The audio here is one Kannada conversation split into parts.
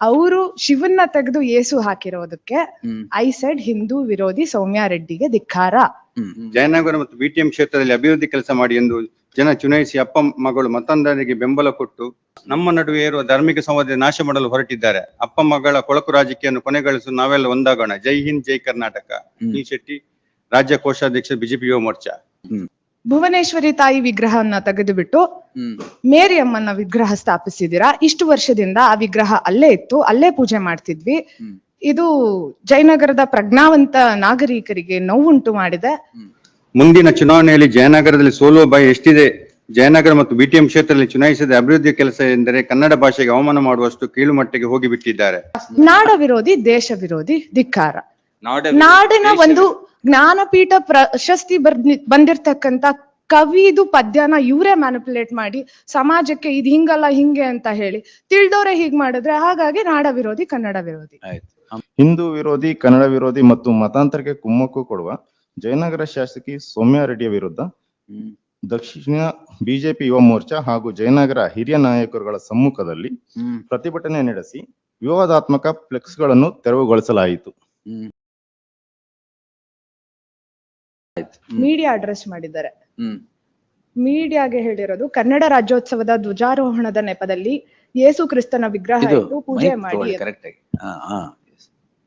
ಅವರು ಶಿವನ್ನ ತೆಗೆದು ಏಸು ಹಾಕಿರೋದಕ್ಕೆ ಐ ಸೆಡ್ ಹಿಂದೂ ವಿರೋಧಿ ಸೌಮ್ಯ ರೆಡ್ಡಿಗೆ ಧಿಕ್ಕಾರ. ಜಯನಗರ ಮತ್ತು ಬಿಟಿಎಂ ಕ್ಷೇತ್ರದಲ್ಲಿ ಅಭಿವೃದ್ಧಿ ಕೆಲಸ ಮಾಡಿ ಎಂದು ಜನ ಚುನಾಯಿಸಿ ಅಪ್ಪ ಮಗಳು ಮತದಾರರಿಗೆ ಬೆಂಬಲ ಕೊಟ್ಟು ನಮ್ಮ ನಡುವೆ ಇರುವ ಧಾರ್ಮಿಕ ಸಂವಾದ ನಾಶ ಮಾಡಲು ಹೊರಟಿದ್ದಾರೆ. ಅಪ್ಪ ಮಗಳ ಕೊಳಕು ರಾಜಕೀಯವನ್ನು ಕೊನೆಗಳಿಸಲು ನಾವೆಲ್ಲ ಒಂದಾಗೋಣ. ಜೈ ಹಿಂದ್, ಜೈ ಕರ್ನಾಟಕ. ನಿ ಶೆಟ್ಟಿ, ರಾಜ್ಯ ಕೋಶಾಧ್ಯಕ್ಷ, ಬಿಜೆಪಿ ಯುವ ಮೋರ್ಚಾ. ಭುವನೇಶ್ವರಿ ತಾಯಿ ವಿಗ್ರಹವನ್ನ ತೆಗೆದುಬಿಟ್ಟು ಮೇರಿ ಅಮ್ಮನ ವಿಗ್ರಹ ಸ್ಥಾಪಿಸಿದಿರಾ. ಇಷ್ಟು ವರ್ಷದಿಂದ ಆ ವಿಗ್ರಹ ಅಲ್ಲೇ ಇತ್ತು, ಅಲ್ಲೇ ಪೂಜೆ ಮಾಡ್ತಿದ್ವಿ. ಇದು ಜಯನಗರದ ಪ್ರಜ್ಞಾವಂತ ನಾಗರಿಕರಿಗೆ ನೋವುಂಟು ಮಾಡಿದೆ. ಮುಂದಿನ ಚುನಾವಣೆಯಲ್ಲಿ ಜಯನಗರದಲ್ಲಿ ಸೋಲುವ ಭಯ ಎಷ್ಟಿದೆ. ಜಯನಗರ ಮತ್ತು ಬಿಟಿಎಂ ಕ್ಷೇತ್ರದಲ್ಲಿ ಚುನಾಯಿಸಿದ ಅಭಿವೃದ್ಧಿ ಕೆಲಸ ಎಂದರೆ ಕನ್ನಡ ಭಾಷೆಗೆ ಅವಮಾನ ಮಾಡುವಷ್ಟು ಕೀಳುಮಟ್ಟಿಗೆ ಹೋಗಿಬಿಟ್ಟಿದ್ದಾರೆ. ನಾಡ ವಿರೋಧಿ, ದೇಶ ವಿರೋಧಿ, ಧಿಕ್ಕಾರ. ನಾಡಿನ ಒಂದು ಜ್ಞಾನಪೀಠ ಪ್ರಶಸ್ತಿ ಬಂದಿರ್ತಕ್ಕಂತ ಕವಿದು ಪದ್ಯನ ಇವರೇ ಮ್ಯಾನಿಪುಲೇಟ್ ಮಾಡಿ ಸಮಾಜಕ್ಕೆ ಇದು ಹಿಂಗಲ್ಲ ಹಿಂಗೆ ಅಂತ ಹೇಳಿ ತಿಳಿದವರೇ ಹೀಗ್ ಮಾಡಿದ್ರೆ ಹಾಗಾಗಿ ನಾಡ ವಿರೋಧಿ, ಕನ್ನಡ ವಿರೋಧಿ. ಹಿಂದೂ ವಿರೋಧಿ, ಕನ್ನಡ ವಿರೋಧಿ ಮತ್ತು ಮತಾಂತರಕ್ಕೆ ಕುಮ್ಮಕ್ಕು ಕೊಡುವ ಜಯನಗರ ಶಾಸಕಿ ಸೌಮ್ಯ ರೆಡ್ಡಿಯ ವಿರುದ್ಧ ದಕ್ಷಿಣ ಬಿಜೆಪಿ ಯುವ ಮೋರ್ಚಾ ಹಾಗೂ ಜಯನಗರ ಹಿರಿಯ ನಾಯಕರುಗಳ ಸಮ್ಮುಖದಲ್ಲಿ ಪ್ರತಿಭಟನೆ ನಡೆಸಿ ವಿವಾದಾತ್ಮಕ ಫ್ಲೆಕ್ಸ್ಗಳನ್ನು ತೆರವುಗೊಳಿಸಲಾಯಿತು. ಮೀಡಿಯಾ ಅಡ್ರೆಸ್ ಮಾಡಿದ್ದಾರೆ. ಮೀಡಿಯಾಗೆ ಹೇಳಿರೋದು, ಕನ್ನಡ ರಾಜ್ಯೋತ್ಸವದ ಧ್ವಜಾರೋಹಣದ ನೆಪದಲ್ಲಿ ಯೇಸು ಕ್ರಿಸ್ತನ ವಿಗ್ರಹ ಇಟ್ಟು ಪೂಜೆ ಮಾಡಿ.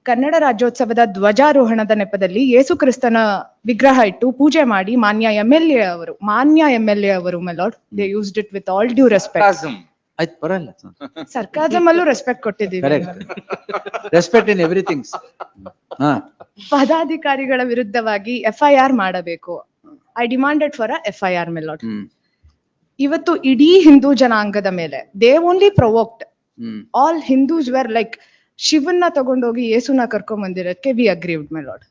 ಕನ್ನಡ ರಾಜ್ಯೋತ್ಸವದ ಧ್ವಜಾರೋಹಣದ ನೆಪದಲ್ಲಿ ಯೇಸು ಕ್ರಿಸ್ತನ ವಿಗ್ರಹ ಇಟ್ಟು ಪೂಜೆ ಮಾಡಿ ಮಾನ್ಯ ಎಂಎಲ್ಎ ಅವರು my lord, they used it with all due respect. Sarcasm ಅಲ್ಲೂ ರೆಸ್ಪೆಕ್ಟ್ ಕೊಟ್ಟಿದ್ದೀವಿ. Respect in everything. ಪದಾಧಿಕಾರಿಗಳ ವಿರುದ್ಧವಾಗಿ FIR ಮಾಡಬೇಕು. I demanded for FIR my lord. ಇವತ್ತು ಇಡೀ ಹಿಂದೂ ಜನಾಂಗದ ಮೇಲೆ they only provoked. All Hindus were like ಶಿವನ್ನ ತಗೊಂಡೋಗಿ ಯೇಸುನ ಕರ್ಕೊಂಡ್ ಬಂದಿರೋದಕ್ಕೆ ವಿ ಅಗ್ರೀವ್ಡ್ ಮೆಲಾರ್ಡ್.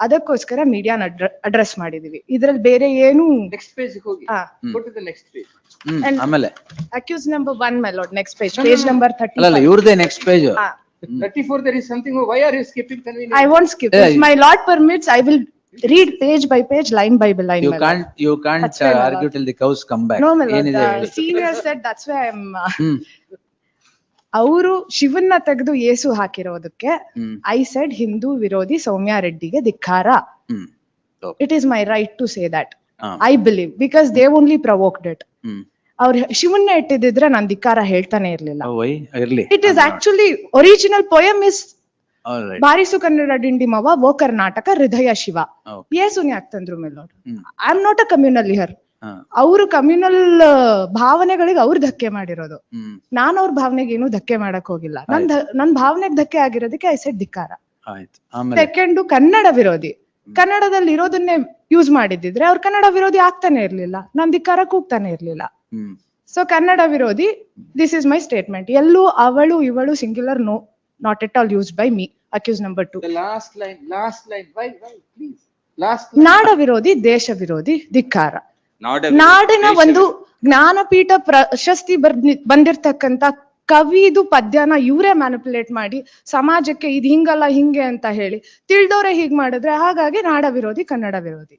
ಅದಕ್ಕೋಸ್ಕರ ಮೀಡಿಯಾನ ಅಡ್ರೆಸ್ ಮಾಡಿದೀವಿ. ಇದ್ರಲ್ಲಿ ಬೇರೆ ಏನು. ನೆಕ್ಸ್ಟ್ ಪೇಜ್ ಹೋಗಿ. Next page. ಆಮೇಲೆ accused number 1 my lord. Next page number 30. ಅಲ್ಲ, ಇವ್ರದೇ next page. 34 there is something. Why are you skipping? I won't skip. If my lord permits, I will read page by page, line by line. You can't argue till the cows come back. No, my lord. Senior said that's why I'm. ಅವರು ಶಿವನ್ನ ತೆಗೆದು ಏಸು ಹಾಕಿರೋದಕ್ಕೆ ಐ ಸೆಡ್ ಹಿಂದೂ ವಿರೋಧಿ ಸೌಮ್ಯ ರೆಡ್ಡಿಗೆ ಧಿಕ್ಕಾರ. It is my right to say that. I believe because they only provoked it. ಅವ್ರು ಶಿವನ್ನ ಇಟ್ಟಿದ್ರೆ ನಾನ್ ಧಿಕ್ಕಾರ ಹೇಳ್ತಾನೆ ಇರ್ಲಿಲ್ಲ. It is actually original poem is ಬಾರಿಸು ಕನ್ನಡ ಡಿಂಡಿಮವ ಓ ಕರ್ನಾಟಕ ಹೃದಯ ಶಿವ. ಯೇಸುನ್ ಯಾಕೆ ತಂದ್ರು my lord? I am not a communal here. ಅವರು ಕಮ್ಯುನಲ್ ಭಾವನೆಗಳಿಗೆ ಅವ್ರು ಧಕ್ಕೆ ಮಾಡಿರೋದು. ನಾನ್ ಅವ್ರ ಭಾವನೆಗೆ ಏನು ಧಕ್ಕೆ ಮಾಡಕ್ ಹೋಗಿಲ್ಲ. ನನ್ ಭಾವನೆಗೆ ಧಕ್ಕೆ ಆಗಿರೋದಕ್ಕೆ ಐ ಸೆಡ್ ಧಿಕ್ಕಾರ. ಸೆಕೆಂಡ್, ಕನ್ನಡ ವಿರೋಧಿ. ಕನ್ನಡದಲ್ಲಿ ಇರೋದನ್ನೇ ಯೂಸ್ ಮಾಡಿದ್ರೆ ಅವ್ರು ಕನ್ನಡ ವಿರೋಧಿ ಆಗ್ತಾನೆ ಇರ್ಲಿಲ್ಲ, ನಾನ್ ಧಿಕ್ಕಾರ ಕೂಗ್ತಾನೆ ಇರ್ಲಿಲ್ಲ. ಸೊ ಕನ್ನಡ ವಿರೋಧಿ, ದಿಸ್ ಇಸ್ ಮೈ ಸ್ಟೇಟ್ಮೆಂಟ್. ಎಲ್ಲೂ ಅವಳು ಇವಳು singular, no, not at all used by me. Accused number 2. Last line. Why, please. Last. ನಾಡ ವಿರೋಧಿ, ದೇಶ ವಿರೋಧಿ, ಧಿಕ್ಕಾರ. ನಾಡಿನ ಒಂದು ಜ್ಞಾನಪೀಠ ಪ್ರಶಸ್ತಿ ಬಂದಿರ್ತಕ್ಕಂತ ಕವಿದು ಪದ್ಯನ ಇವರೇ ಮ್ಯಾನಿಪುಲೇಟ್ ಮಾಡಿ ಸಮಾಜಕ್ಕೆ ಇದು ಹಿಂಗಲ್ಲ ಹಿಂಗೆ ಅಂತ ಹೇಳಿ ತಿಳಿದವರೇ ಹೀಗ್ ಮಾಡಿದ್ರೆ ಹಾಗಾಗಿ ನಾಡ ವಿರೋಧಿ, ಕನ್ನಡ ವಿರೋಧಿ.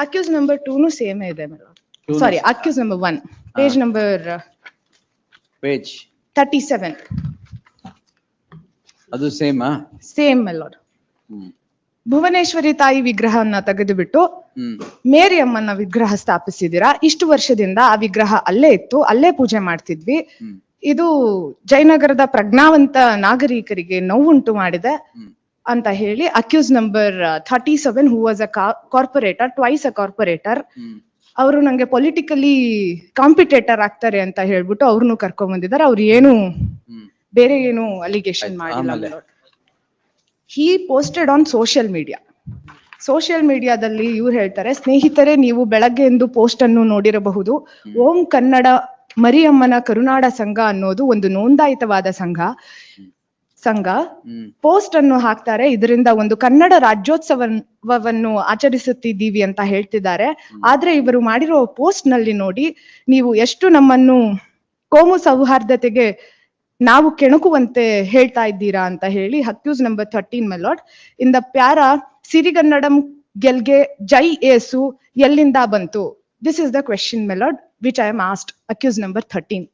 ಅಕ್ಯೂಸ್ ನಂಬರ್ 2 ಸೇಮ್ ಇದೆ ಮೆಲಾರ್ಡ್. ಸಾರಿ, ಅಕ್ಯೂಸ್ ನಂಬರ್ 1, ಪೇಜ್ ನಂಬರ್ 37. ಅದು ಸೇಮ್ ಮೆಲಾರ್ಡ್. ಭುವನೇಶ್ವರಿ ತಾಯಿ ವಿಗ್ರಹವನ್ನ ತೆಗೆದುಬಿಟ್ಟು ಮೇರಿ ಅಮ್ಮನ ವಿಗ್ರಹ ಸ್ಥಾಪಿಸಿದಿರಾ. ಇಷ್ಟು ವರ್ಷದಿಂದ ಆ ವಿಗ್ರಹ ಅಲ್ಲೇ ಇತ್ತು, ಅಲ್ಲೇ ಪೂಜೆ ಮಾಡ್ತಿದ್ವಿ. ಇದು ಜಯನಗರದ ಪ್ರಜ್ಞಾವಂತ ನಾಗರಿಕರಿಗೆ ನೋವುಂಟು ಮಾಡಿದೆ ಅಂತ ಹೇಳಿ accused number 37, who was a corporator, twice a corporator. ಅವರು ನಂಗೆ ಪೊಲಿಟಿಕಲಿ ಕಾಂಪಿಟೇಟರ್ ಆಗ್ತಾರೆ ಅಂತ ಹೇಳ್ಬಿಟ್ಟು ಅವ್ರನ್ನು ಕರ್ಕೊಂಡ್ ಬಂದಿದ್ದಾರೆ. ಅವ್ರು ಏನು ಬೇರೆ ಏನು ಅಲಿಗೇಷನ್ ಮಾಡಿಲ್ಲ. He posted on social media. Social ಮೀಡಿಯಾದಲ್ಲಿ ಇವ್ರು ಹೇಳ್ತಾರೆ, ಸ್ನೇಹಿತರೆ ನೀವು ಬೆಳಗ್ಗೆ ಎಂದು ಪೋಸ್ಟ್ ಅನ್ನು ನೋಡಿರಬಹುದು. ಓಂ ಕನ್ನಡ ಮರಿಯಮ್ಮನ ಕರುನಾಡ ಸಂಘ ಅನ್ನೋದು ಒಂದು ನೋಂದಾಯಿತವಾದ ಸಂಘ ಪೋಸ್ಟ್ ಅನ್ನು ಹಾಕ್ತಾರೆ. ಇದರಿಂದ ಒಂದು ಕನ್ನಡ ರಾಜ್ಯೋತ್ಸವವನ್ನು ಆಚರಿಸುತ್ತಿದ್ದೀವಿ ಅಂತ ಹೇಳ್ತಿದ್ದಾರೆ. ಆದ್ರೆ ಇವರು ಮಾಡಿರೋ ಪೋಸ್ಟ್ ನಲ್ಲಿ ನೋಡಿ, ನೀವು ಎಷ್ಟು ನಮ್ಮನ್ನು ಕೋಮು ಸೌಹಾರ್ದತೆಗೆ ನಾವು ಕೆಣಕುವಂತೆ ಹೇಳ್ತಾ ಇದ್ದೀರಾ ಅಂತ ಹೇಳಿ accused number 13 my lord. In the para ಸಿರಿಗನ್ನಡಂ ಗೆಲ್ಗೆ ಜೈ ಏಸು ಎಲ್ಲಿಂದ ಬಂತು? This is the question my lord which I am asked. Accused number 13.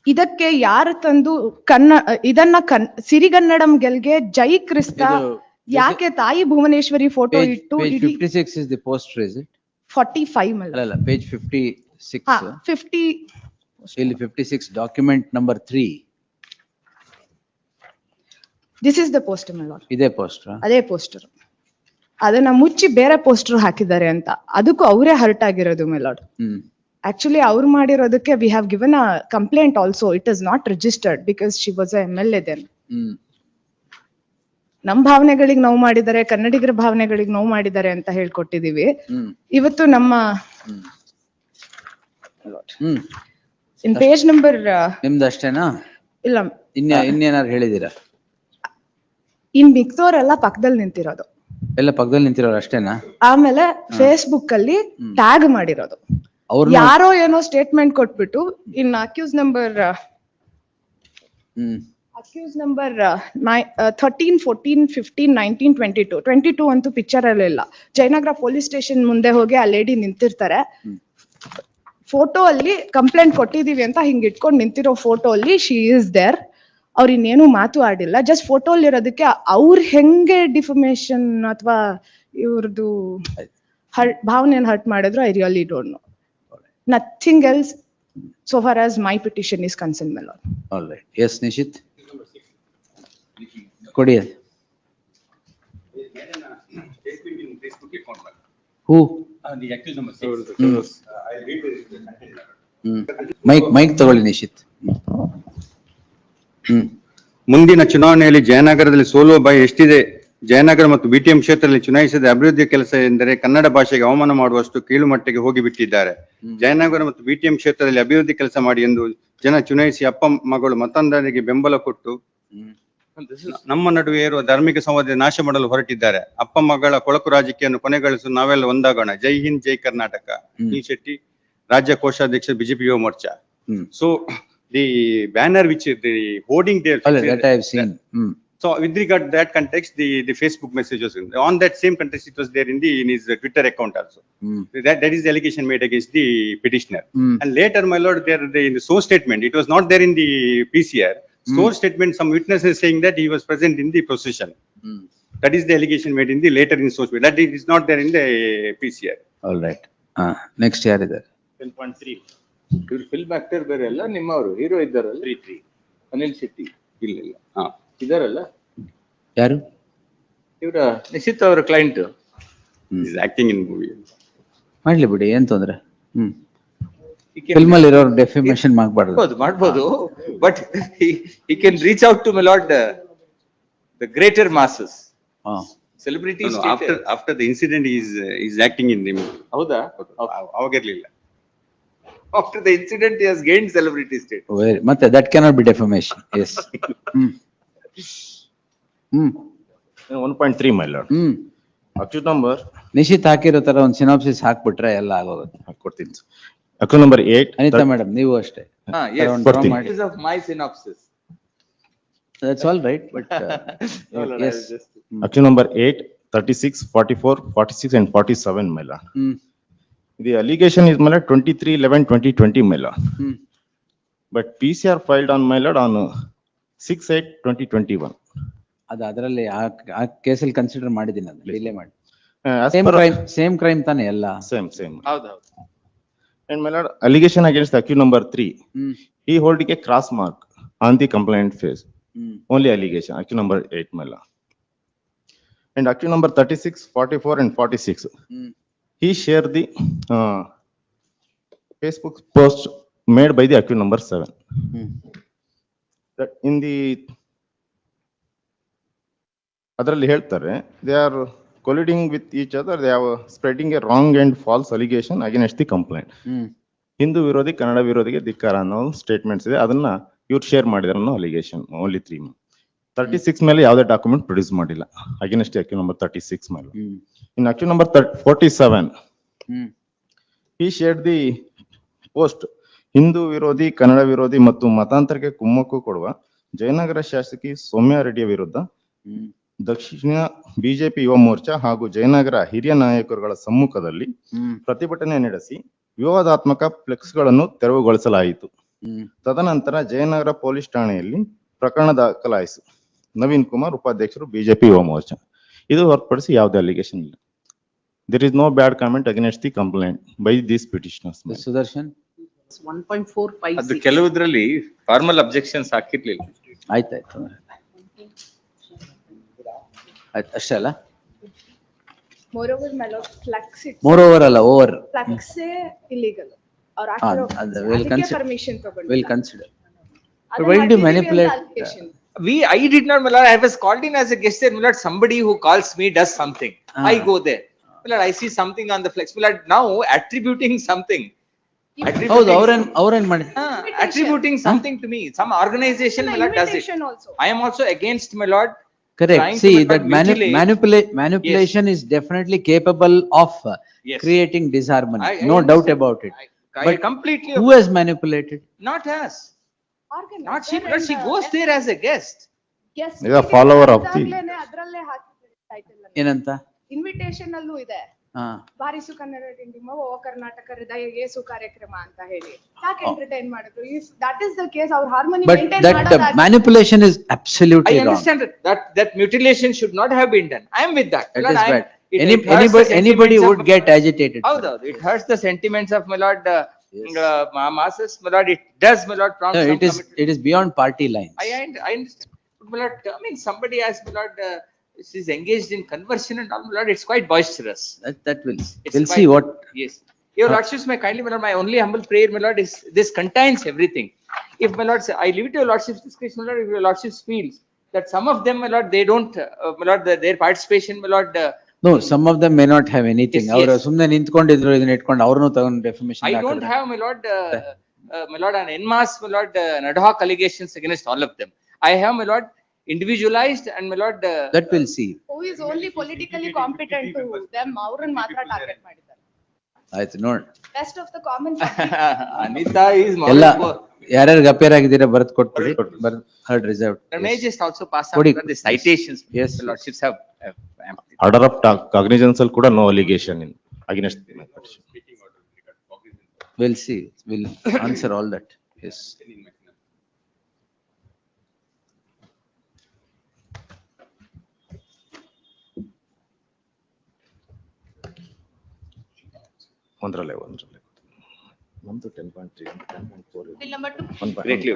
ಇದಕ್ಕೆ ಯಾರು ತಂದು ಸಿರಿಗನ್ನಡಂ ಗೆಲ್ಗೆ ಜೈ ಕ್ರಿಸ್ತ ಯಾಕೆ ತಾಯಿ ಭುವನೇಶ್ವರಿ ಫೋಟೋ ಇಟ್ಟು Page ಇಡೀ 56 is the poster, is it? 45 ಮಲ್ಲ ಅಲ್ಲ, page 56. 50 ಇಲ್ಲಿ 56, document number 3. This is the poster ಮಲ್ಲ ಇದೇ poster. ಅದೇ ಪೋಸ್ಟರ್ ಅದನ್ನ ಮುಚ್ಚಿ ಬೇರೆ ಪೋಸ್ಟರ್ ಹಾಕಿದ್ದಾರೆ ಅಂತ ಅದಕ್ಕೂ ಅವರೇ ಹರ್ಟ್ ಆಗಿರೋದು ಮೆಲಾಡ್. ಆಕ್ಚುಲಿ ಅವ್ರು ಮಾಡಿರೋದಕ್ಕೆ we have given a complaint also. It is not registered because she was a MLA then. ನಮ್ ಭಾವನೆಗಳಿಗೆ ನೋವು ಮಾಡಿದ್ದಾರೆ, ಕನ್ನಡಿಗರ ಭಾವನೆಗಳಿಗೆ ನೋವು ಮಾಡಿದ್ದಾರೆ ಅಂತ ಹೇಳ್ಕೊಟ್ಟಿದೀವಿ. ಇವತ್ತು ನಮ್ಮ ಇನ್ ಪೇಜ್ ನಂಬರ್ ನಿಮ್ದು ಅಷ್ಟೇನಾ? ಇಲ್ಲ, ಇನ್ನೇನಾರು ಹೇಳಿದೀರಾ? ಇನ್ ಮಿಕ್ದೋರೆಲ್ಲ ಪಕ್ಕದಲ್ಲಿ ನಿಂತಿರೋದು, ಎಲ್ಲ ಪಕ್ಕದಲ್ಲಿ ನಿಂತಿರೋರು ಅಷ್ಟೇನಾ? ಆಮೇಲೆ ಫೇಸ್ಬುಕ್ ಅಲ್ಲಿ ಟ್ಯಾಗ್ ಮಾಡಿರೋದು. ಯಾರೋ ಏನೋ ಸ್ಟೇಟ್ಮೆಂಟ್ ಕೊಟ್ಬಿಟ್ಟು ಇನ್ ಅಕ್ಯೂಸ್ ನಂಬರ್ 13, 14, 15, 19, 22 ಅಂತೂ ಪಿಕ್ಚರ್ ಅಲ್ಲಿ ಇಲ್ಲ. ಜಯನಗರ ಪೊಲೀಸ್ ಸ್ಟೇಷನ್ ಮುಂದೆ ಹೋಗಿ ಆ ಲೇಡಿ ನಿಂತಿರ್ತಾರೆ. ಫೋಟೋ ಅಲ್ಲಿ ಕಂಪ್ಲೇಂಟ್ ಕೊಟ್ಟಿದೀವಿ ಅಂತ ಹಿಂಗ್ ಇಟ್ಕೊಂಡು ನಿಂತಿರೋ ಫೋಟೋ ಅಲ್ಲಿ ಶಿ ಇಸ್ ದೇರ್. ಅವ್ರ ಇನ್ನೇನು ಮಾತು ಆಡಿಲ್ಲ, ಜಸ್ಟ್ ಫೋಟೋ ಅಲ್ಲಿ ಇರೋದಕ್ಕೆ ಅವ್ರ ಹೆಂಗೆ ಡಿಫಮೇಶನ್ ಅಥವಾ ಇವ್ರದ್ದು ಭಾವನೆಯನ್ನು ಹರ್ಟ್ ಮಾಡಿದ್ರು I really don't know. Nothing else so far as my petition is concerned, my lord. All right. Yes, Nishit. ಕೊಡಿ. Who? ಮೈಕ್ ತಗೊಳ್ಳಿ ನಿಶಿತ್. ಮುಂದಿನ ಚುನಾವಣೆಯಲ್ಲಿ ಜಯನಗರದಲ್ಲಿ ಸೋಲುವ ಭಯ ಎಷ್ಟಿದೆ? ಜಯನಗರ ಮತ್ತು BTM ಕ್ಷೇತ್ರದಲ್ಲಿ ಚುನಾಯಿಸಿದ ಅಭಿವೃದ್ಧಿ ಕೆಲಸ ಎಂದರೆ ಕನ್ನಡ ಭಾಷೆಗೆ ಅವಮಾನ ಮಾಡುವಷ್ಟು ಕೀಳು ಮಟ್ಟಿಗೆ ಹೋಗಿ ಬಿಟ್ಟಿದ್ದಾರೆ. ಜಯನಗರ ಮತ್ತು BTM ಕ್ಷೇತ್ರದಲ್ಲಿ ಅಭಿವೃದ್ಧಿ ಕೆಲಸ ಮಾಡಿ ಎಂದು ಜನ ಚುನಾಯಿಸಿ ಅಪ್ಪ ಮಗಳು ಮತದಾರರಿಗೆ ಬೆಂಬಲ ಕೊಟ್ಟು ನಮ್ಮ ನಡುವೆ ಇರುವ ಧಾರ್ಮಿಕ ಸಂವಾದ ನಾಶ ಮಾಡಲು ಹೊರಟಿದ್ದಾರೆ. ಅಪ್ಪ ಮಗಳ ಕೊಳಕು ರಾಜಕೀಯವನ್ನು ಕೊನೆಗೊಳಿಸಲು ನಾವೆಲ್ಲ ಒಂದಾಗೋಣ. ಜೈ ಹಿಂದ್, ಜೈ ಕರ್ನಾಟಕ. ನೀಲ್ ಶೆಟ್ಟಿ, ರಾಜ್ಯ ಕೋಶಾಧ್ಯಕ್ಷ BJP Yuva Morcha. So the banner which the hoarding there. That I have seen. So with regard to that context, the Facebook messages on that same context, it was there in his Twitter account also. That is the allegation made against the petitioner. And later, my lord, in the source statement, it was not there in the PCR. Source statement, some witnesses saying that he was present in the procession. That is the allegation made in the later in source. That is not there in the PCR. All right. Next ಯಾರು ಇದ್ದಾರೆ? 10.3. ಇವ್ರು ಫಿಲ್ಮ್ ಆಕ್ಟರ್ ಬೇರೆ ಅಲ್ಲ, ನಿಮ್ಮವರು ಹೀರೋ ಇದ್ದಾರಲ್ಲ? 3 ಅನಿಲ್ ಶೆಟ್ಟಿ ಇಲ್ಲ. ಇದಾರಲ್ಲ ಯಾರು? ಇವರ ನಿಶಿತ್ ಅವರ client. Is acting in movie. ಮಾಡ್ಲಿ ಬಿಡಿ, ಏನ್ ತೊಂದ್ರೆ. ಫಿಲ್ಮ್ ಅಲ್ಲಿ ಇರೋರು ಡೆಫಿಮೇಶನ್ ಮಾಡ್ಬೋದು, but he can reach out to my lord the greater masses. Celebrities. After the incident, he is acting in the movie. ಹೌದಾ? ಅವಾಗಿರ್ಲಿಲ್ಲ. After the incident, he has gained celebrity status. ಮತ್ತೆ that cannot be defamation. Yes. 1.3, my lord. Accused number. Nishit ಹಾಕಿರೋ ತರ ಒಂದು ಸಿನಾಪ್ಸಿಸ್ ಹಾಕ್ಬಿಟ್ರೆ ಎಲ್ಲ ಆಗೋಗುತ್ತೆ. ಕೊಡ್ತೀನಿ. Accused number 8. ಅನಿತಾ ಮೇಡಮ್, ನೀವು ಅಷ್ಟೇ. Yes. ಕೊಡ್ತೀನಿ. It is of my synopsis. That's all right, but yes. Accused number 8, 36, 44, 46 and 47, my lord. The allegation is, my lord, 23/11/2020, my lord. But PCR filed on, my lord, on 6/8/2021. ಅದು ಅದರಲ್ಲಿ ಆ ಕೇಸಲ್ಲಿ ಕನ್ಸಿಡರ್ ಮಾಡಿದ್ದೀನಿ, ಅದನ್ನ ಡಿಲೇ ಮಾಡಿ. As per ಸೇಮ್ ಕ್ರೈಮ್ ತಾನೇ ಎಲ್ಲ. same. ಹೌದು. And my lord, allegation against the accused number 3, he holding a cross mark on the complaint phase. Only allegation, accused number 8, my lord. And accused number 36, 44 and 46, he shared the Facebook post made by the accused number 7. That in the ಅದರಲ್ಲಿ ಹೇಳ್ತಾರೆ, they are colluding with each other, they are spreading a wrong and false allegation against the complaint. Hindu ವಿರೋಧಿ, ಕನ್ನಡ ವಿರೋಧಿಗೆ ಧಿಕ್ಕಾರ ಅನ್ನೋ ಸ್ಟೇಟ್ಮೆಂಟ್ಸ್ ಇದೆ, ಅದನ್ನ ಇವ್ರು ಶೇರ್ ಮಾಡಿದಾರೆ ಅನ್ನೋ ಅಲಿಗೇಷನ್. ಓನ್ಲಿ 3. 36 ಮೇಲೆ ಯಾವುದೇ ಡಾಕ್ಯುಮೆಂಟ್ ಪ್ರೊಡ್ಯೂಸ್ ಮಾಡಿಲ್ಲ ಅಗೇನ್ಸ್ಟ್ accused number 36 ಮೇಲೆ. In accused number 47, he shared the post Hindu ವಿರೋಧಿ, ಕನ್ನಡ ವಿರೋಧಿ ಮತ್ತು ಮತಾಂತರಕ್ಕೆ ಕುಮ್ಮಕ್ಕು ಕೊಡುವ ಜಯನಗರ ಶಾಸಕಿ ಸೌಮ್ಯಾ ರೆಡ್ಡಿಯ ವಿರುದ್ಧ ದಕ್ಷಿಣ BJP ಯುವ ಮೋರ್ಚಾ ಹಾಗೂ ಜಯನಗರ ಹಿರಿಯ ನಾಯಕರುಗಳ ಸಮ್ಮುಖದಲ್ಲಿ ಪ್ರತಿಭಟನೆ ನಡೆಸಿ ವಿವಾದಾತ್ಮಕ ಫ್ಲೆಕ್ಸ್ಗಳನ್ನು ತೆರವುಗೊಳಿಸಲಾಯಿತು. ತದನಂತರ ಜಯನಗರ ಪೊಲೀಸ್ ಠಾಣೆಯಲ್ಲಿ ಪ್ರಕರಣ ದಾಖಲಾಯಿಸಿ ನವೀನ್ ಕುಮಾರ್ ಉಪಾಧ್ಯಕ್ಷರು ಬಿಜೆಪಿ ಯುವ ಮೋರ್ಚಾ. ಇದು ಹೊರತುಪಡಿಸಿ ಯಾವುದೇ ಅಲಿಗೇಷನ್ ಇಲ್ಲ. There is no bad comment against the complaint by these petitioners. Sudarshan 1.456. ಅದು ಕೆಲವುದ್ರಲ್ಲಿ ಫಾರ್ಮಲ್ ಅಬ್ಜೆಕ್ಷನ್ಸ್ ಹಾಕಿರ್ಲಿಲ್ಲ. ಆಯ್ತಾಯ್ತು ಆಯ್ತು ಅಷ್ಟೇ ಅಲ್ಲ. Moreover, my lord, flux more over ಅಲ್ಲ ಓವರ್. flux illegal. ಅವ್ರು ಹಾ, ಹಾಕಿರೋ ಅದು will ಅದಕ್ಕೆ consider. permission ತಗೊಂಡಿಲ್ಲ. Will consider. ಅದನ್ನ Why did you ಮಾಡಿದೀವಿ ಅಂತ manipulate? allegation. I did not, my lord, I was called in as a guest there, my lord, somebody who calls me does something. I go there. My lord, I see something on the flex. My lord, now attributing something. ಹೌದು ಅವ್ರೇನ್ ಮಾಡಿ Attributing something to me, some organization, my lord, does it. Invitation also. I am also against, my lord. correct. trying to, See my lord, that mutilate. manipulation is definitely capable of Yes. creating disharmony. I No doubt understand. about it. I But completely, who has manipulated? not us, Organizer not she, but she and, goes there as a guest. guest Is a meeting follower of the- ಅದಾಗ್ಲೇನೆ ಅದ್ರಲ್ಲೇ ಹಾಕಿದ್ದಾರೆ title ಅನ್ನು. ಏನಂತ? Invitation ಅಲ್ಲೂ ಇದೆ. ಹಾ. ಬಾರಿಸು ಕನ್ನಡ ಡಿಂಡಿಮ ಓ ಕರ್ನಾಟಕ ಹೃದಯ ಏಸು ಕಾರ್ಯಕ್ರಮ ಅಂತ ಹೇಳಿ ಯಾಕೆ ಎಂಟರ್ಟೈನ್ ಮಾಡಿದ್ರು? That is the case. ಅವ್ರ ಹಾರ್ಮೋನಿ But ಮೇಂಟೈನ್ that ಮಾಡೋದಾಗಿ manipulation is I absolutely wrong. understand that mutilation should not have been done. I am with that. That My lord, is I am- bad. it hurts the Anybody sentiments would of- get agitated. for Howdೌದು, it. it hurts the sentiments of, my lord, Yes. masses, my lord, it does, my lord, prompt No, some it is beyond party lines. I understand. But, my lord, I mean, somebody has, my lord, is engaged in conversion and all, my lord, it's quite boisterous. That will, It's we'll quite- see what, Yes. Your lordships may kindly, my lord, my only humble prayer, my lord, is this contains everything. If, my lord, I leave it to your lordship's discretion, my lord, if your lordships feels that some of them, my lord, they don't, my lord, their participation, my lord, no, some of them may not have anything. Yes, ಅವರು yes. ಸುಮ್ನೆ ನಿಂತ್ಕೊಂಡಿದ್ರು ಇದನ್ನ ಇಟ್ಕೊಂಡು ಅವ್ರನ್ನು ತಗೊಂಡು ಡೆಫಿಮೇಶನ್ I don't have, my lord, an en masse, my lord, ad hoc allegations against all of them. I have, my lord, individualized and, my lord, that will see. who is only politically competent to them ಅವ್ರನ್ನ ಮಾತ್ರ ಟಾರ್ಗೆಟ್ ಮಾಡಿದ್ದಾರೆ. ಆಯ್ತು ನೋಡ್. Rest of the common Anita is ಎಲ್ಲ more. ಯಾರ್ಯಾರು ಅಪೇರ್ ಆಗಿದ್ದೀರಾ ಬರ್ದ್ ಕೊಟ್ಬಿಡಿ. Heard reserve. May I just also pass on ಕೊಡಿ. the citations? Yes. The lordships have. Order of cognizance ಅಲ್ಲಿ ಕೂಡ no allegation in against the petition. We'll see. We'll answer all that. Yes. ಒಂದ್ರಲ್ಲೇ ಒಂದು 10.3 10.4 Bill number 2. 1.1. Greatly.